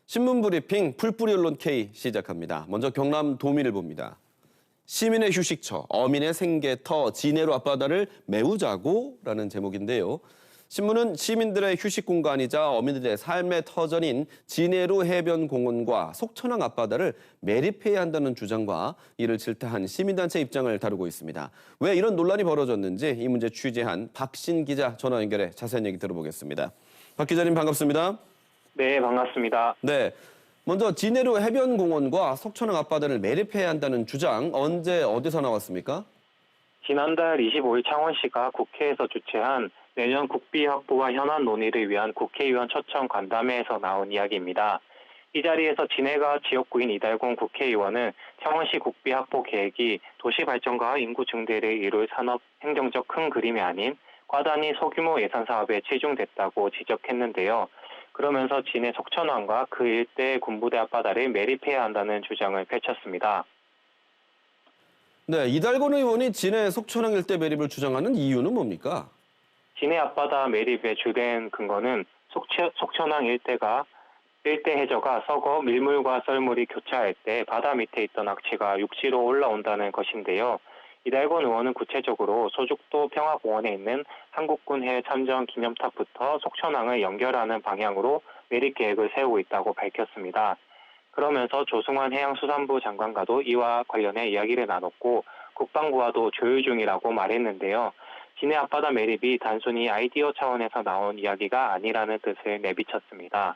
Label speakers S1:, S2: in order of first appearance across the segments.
S1: 신문 브리핑 풀뿌리 언론 K 시작합니다. 먼저 경남 도민을 봅니다. 시민의 휴식처, 어민의 생계터, 진해로 앞바다를 메우자고라는 제목인데요. 신문은 시민들의 휴식 공간이자 어민들의 삶의 터전인 진해로 해변 공원과 속천항 앞바다를 매립해야 한다는 주장과 이를 질타한 시민단체 입장을 다루고 있습니다. 왜 이런 논란이 벌어졌는지 이 문제 취재한 박신 기자 전화 연결해 자세한 얘기 들어보겠습니다. 박 기자님 반갑습니다.
S2: 네, 반갑습니다.
S1: 네, 먼저 진해로 해변 공원과 속천항 앞바다를 매립해야 한다는 주장 언제 어디서 나왔습니까?
S2: 지난달 25일 창원시가 국회에서 주최한 내년 국비 확보와 현안 논의를 위한 국회의원 초청 간담회에서 나온 이야기입니다. 이 자리에서 진해가 지역구인 이달곤 국회의원은 창원시 국비 확보 계획이 도시 발전과 인구 증대를 이룰 산업 행정적 큰 그림이 아닌 과단위 소규모 예산 사업에 치중됐다고 지적했는데요. 그러면서 진해 속천항과 그 일대 군부대 앞바다를 매립해야 한다는 주장을 펼쳤습니다.
S1: 네, 이달곤 의원이 진해 속천항 일대 매립을 주장하는 이유는 뭡니까?
S2: 진해 앞바다 매립의 주된 근거는 속천항 일대 해저가 썩어 밀물과 썰물이 교차할 때 바다 밑에 있던 악취가 육지로 올라온다는 것인데요. 이달곤 의원은 구체적으로 소죽도 평화공원에 있는 한국군 해참전 기념탑부터 속천항을 연결하는 방향으로 매립 계획을 세우고 있다고 밝혔습니다. 그러면서 조승환 해양수산부 장관과도 이와 관련해 이야기를 나눴고 국방부와도 조율 중이라고 말했는데요. 진해 앞바다 매립이 단순히 아이디어 차원에서 나온 이야기가 아니라는 뜻을 내비쳤습니다.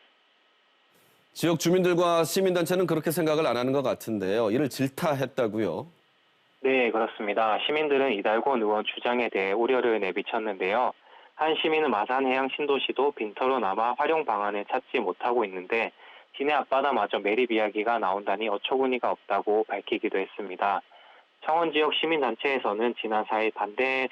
S1: 지역 주민들과 시민단체는 그렇게 생각을 안 하는 것 같은데요. 이를 질타했다고요?
S2: 네, 그렇습니다. 시민들은 이달곤 의원 주장에 대해 우려를 내비쳤는데요. 한 시민은 마산해양 신도시도 빈터로 남아 활용 방안을 찾지 못하고 있는데 진해 앞바다마저 매립 이야기가 나온다니 어처구니가 없다고 밝히기도 했습니다. 창원 지역 시민단체에서는 지난 4일 반대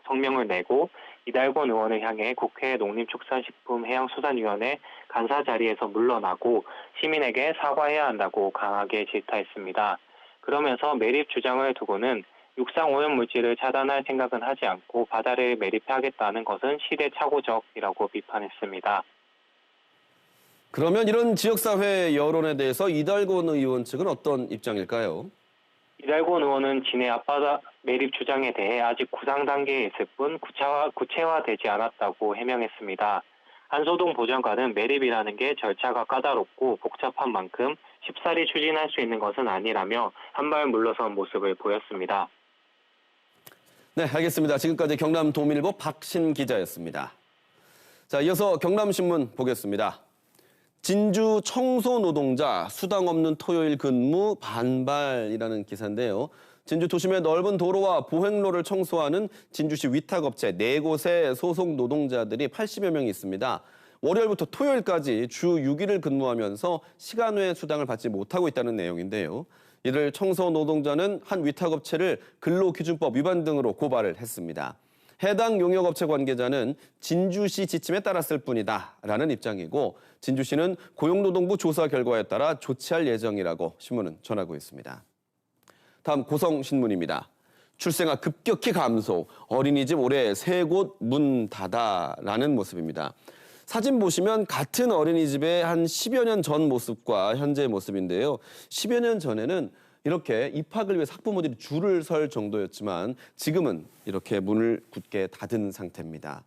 S2: 성명을 내고 이달곤 의원을 향해 국회 농림축산식품해양수산위원회 간사 자리에서 물러나고 시민에게 사과해야 한다고 강하게 질타했습니다. 그러면서 매립 주장을 두고는 육상 오염물질을 차단할 생각은 하지 않고 바다를 매립하겠다는 것은 시대착오적이라고 비판했습니다.
S1: 그러면 이런 지역사회 여론에 대해서 이달곤 의원 측은 어떤 입장일까요?
S2: 이달곤 의원은 진해 앞바다 매립 주장에 대해 아직 구상 단계에 있을 뿐 구체화되지 않았다고 해명했습니다. 한소동 보전관은 매립이라는 게 절차가 까다롭고 복잡한 만큼 쉽사리 추진할 수 있는 것은 아니라며 한 발 물러선 모습을 보였습니다.
S1: 네, 알겠습니다. 지금까지 경남 도민일보 박신 기자였습니다. 자, 이어서 경남신문 보겠습니다. 진주 청소 노동자 수당 없는 토요일 근무 반발이라는 기사인데요. 진주 도심의 넓은 도로와 보행로를 청소하는 진주시 위탁업체 4곳의 소속 노동자들이 80여 명이 있습니다. 월요일부터 토요일까지 주 6일을 근무하면서 시간 외 수당을 받지 못하고 있다는 내용인데요. 이를 청소 노동자는 한 위탁업체를 근로기준법 위반 등으로 고발을 했습니다. 해당 용역업체 관계자는 진주시 지침에 따랐을 뿐이다라는 입장이고 진주시는 고용노동부 조사 결과에 따라 조치할 예정이라고 신문은 전하고 있습니다. 다음 고성신문입니다. 출생아 급격히 감소, 어린이집 올해 3곳 문 닫아라는 모습입니다. 사진 보시면 같은 어린이집의 한 10여 년 전 모습과 현재의 모습인데요. 10여 년 전에는 이렇게 입학을 위해 학부모들이 줄을 설 정도였지만 지금은 이렇게 문을 굳게 닫은 상태입니다.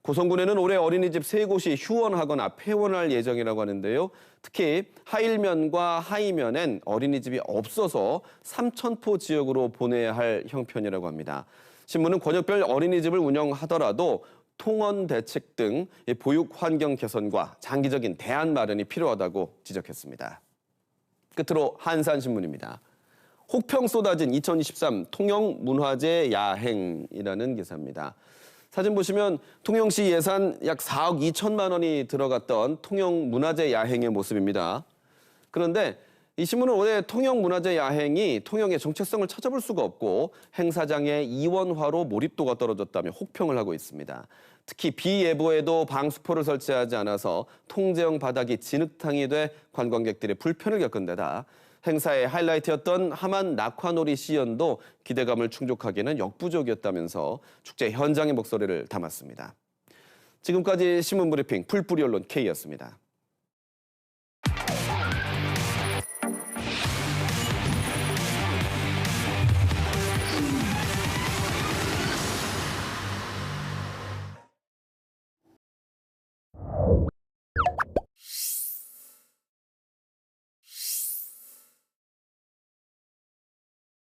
S1: 고성군에는 올해 어린이집 3곳이 휴원하거나 폐원할 예정이라고 하는데요. 특히 하일면과 하이면엔 어린이집이 없어서 삼천포 지역으로 보내야 할 형편이라고 합니다. 신문은 권역별 어린이집을 운영하더라도 통원 대책 등 보육 환경 개선과 장기적인 대안 마련이 필요하다고 지적했습니다. 끝으로 한산신문입니다. 혹평 쏟아진 2023 통영문화재 야행이라는 기사입니다. 사진 보시면 통영시 예산 약 4억 2천만 원이 들어갔던 통영문화재 야행의 모습입니다. 그런데 이 신문은 올해 통영문화재 야행이 통영의 정체성을 찾아볼 수가 없고 행사장의 이원화로 몰입도가 떨어졌다며 혹평을 하고 있습니다. 특히 비예보에도 방수포를 설치하지 않아서 통제형 바닥이 진흙탕이 돼 관광객들의 불편을 겪은 데다 행사의 하이라이트였던 하만 낙화놀이 시연도 기대감을 충족하기에는 역부족이었다면서 축제 현장의 목소리를 담았습니다. 지금까지 신문브리핑 풀뿌리 언론 K였습니다.